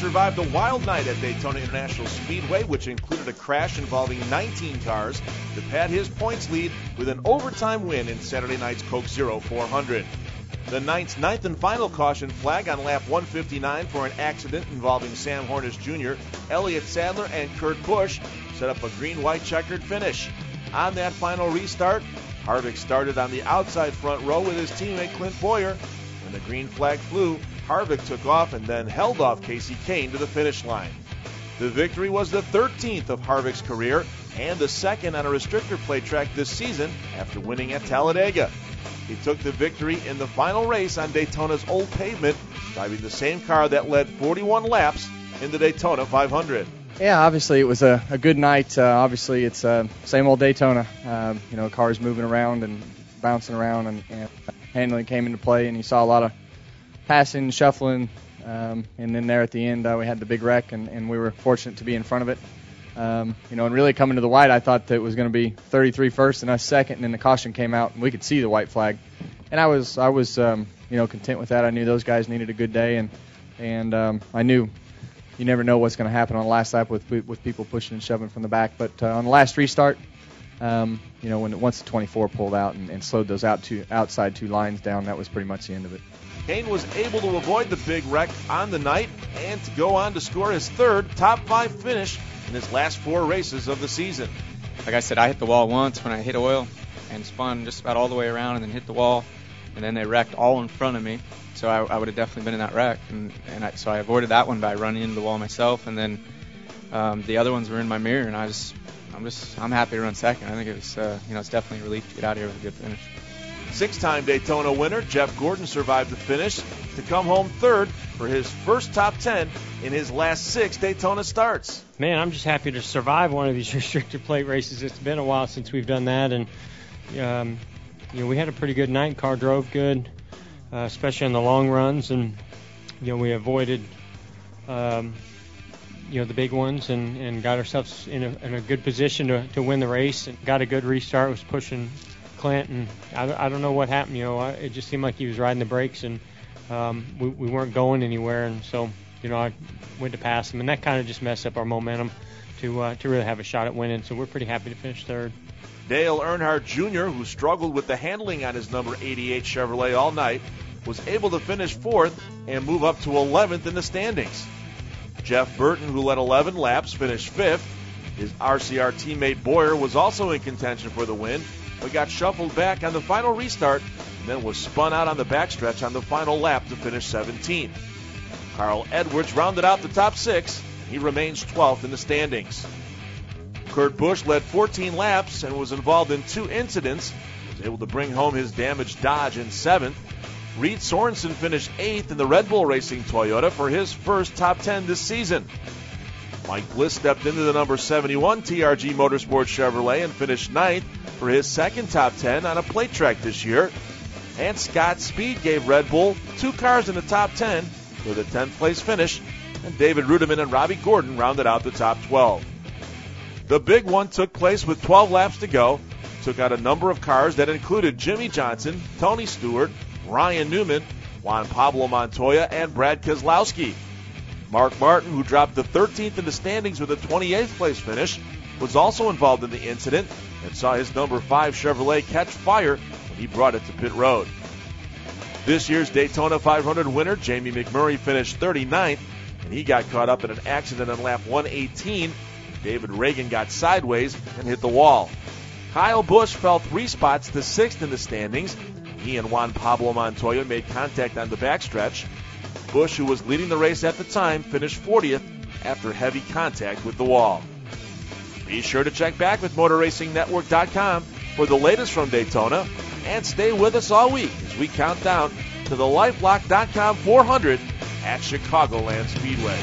survived a wild night at Daytona International Speedway, which included a crash involving 19 cars to pad his points lead with an overtime win in Saturday night's Coke Zero 400. The ninth and final caution flag on lap 159 for an accident involving Sam Hornish Jr., Elliott Sadler, and Kurt Busch set up a green-white checkered finish. On that final restart, Harvick started on the outside front row with his teammate Clint Boyer. When the green flag flew, Harvick took off and then held off Casey Kane to the finish line. The victory was the 13th of Harvick's career and the second on a restrictor plate track this season after winning at Talladega. He took the victory in the final race on Daytona's old pavement, driving the same car that led 41 laps in the Daytona 500. Yeah, obviously it was a good night. Obviously it's same old Daytona. Cars moving around and bouncing around, and handling came into play, and you saw a lot of passing, shuffling, and then there at the end we had the big wreck, and we were fortunate to be in front of it. And really coming to the white, I thought that it was going to be 33 first and us second, and then the caution came out, and we could see the white flag. And I was content with that. I knew those guys needed a good day, and I knew you never know what's going to happen on the last lap with people pushing and shoving from the back. But on the last restart, once the 24 pulled out and slowed those outside two lines down, that was pretty much the end of it. Kane was able to avoid the big wreck on the night and to go on to score his third top 5 finish in his last 4 races of the season. Like I said, I hit the wall once when I hit oil and spun just about all the way around and then hit the wall, and then they wrecked all in front of me. So I would have definitely been in that wreck, so I avoided that one by running into the wall myself, and then the other ones were in my mirror, and I'm happy to run second. I think it was it's definitely a relief to get out of here with a good finish. 6-time Daytona winner Jeff Gordon survived the finish to come home third for his first top 10 in his last 6 Daytona starts. Man, I'm just happy to survive one of these restrictor plate races. It's been a while since we've done that, and we had a pretty good night. Car drove good, especially on the long runs, and we avoided the big ones and got ourselves in a good position to win the race, and got a good restart. Was pushing Clint, and I don't know what happened. It just seemed like he was riding the brakes, and we weren't going anywhere, and so I went to pass him, and that kind of just messed up our momentum to really have a shot at winning. So we're pretty happy to finish third. Dale Earnhardt Jr., who struggled with the handling on his number 88 Chevrolet all night, was able to finish 4th and move up to 11th in the standings. Jeff Burton, who led 11 laps, finished 5th. His RCR teammate Boyer was also in contention for the win, but got shuffled back on the final restart and then was spun out on the backstretch on the final lap to finish 17th. Carl Edwards rounded out the top 6. He remains 12th in the standings. Kurt Busch led 14 laps and was involved in 2 incidents. He was able to bring home his damaged Dodge in 7th. Reed Sorensen finished 8th in the Red Bull Racing Toyota for his first top 10 this season. Mike Bliss stepped into the number 71 TRG Motorsports Chevrolet and finished 9th for his second top 10 on a plate track this year. And Scott Speed gave Red Bull 2 cars in the top 10 with a 10th place finish, and David Rudiman and Robbie Gordon rounded out the top 12. The big one took place with 12 laps to go. Took out a number of cars that included Jimmy Johnson, Tony Stewart, Ryan Newman, Juan Pablo Montoya, and Brad Keselowski. Mark Martin, who dropped the 13th in the standings with a 28th place finish, was also involved in the incident and saw his number 5 Chevrolet catch fire when he brought it to pit road. This year's Daytona 500 winner, Jamie McMurray, finished 39th, and he got caught up in an accident on lap 118. David Reagan got sideways and hit the wall. Kyle Busch fell 3 spots to 6th in the standings. He and Juan Pablo Montoya made contact on the backstretch. Busch, who was leading the race at the time, finished 40th after heavy contact with the wall. Be sure to check back with MotorRacingNetwork.com for the latest from Daytona, and stay with us all week as we count down to the LifeLock.com 400 at Chicagoland Speedway.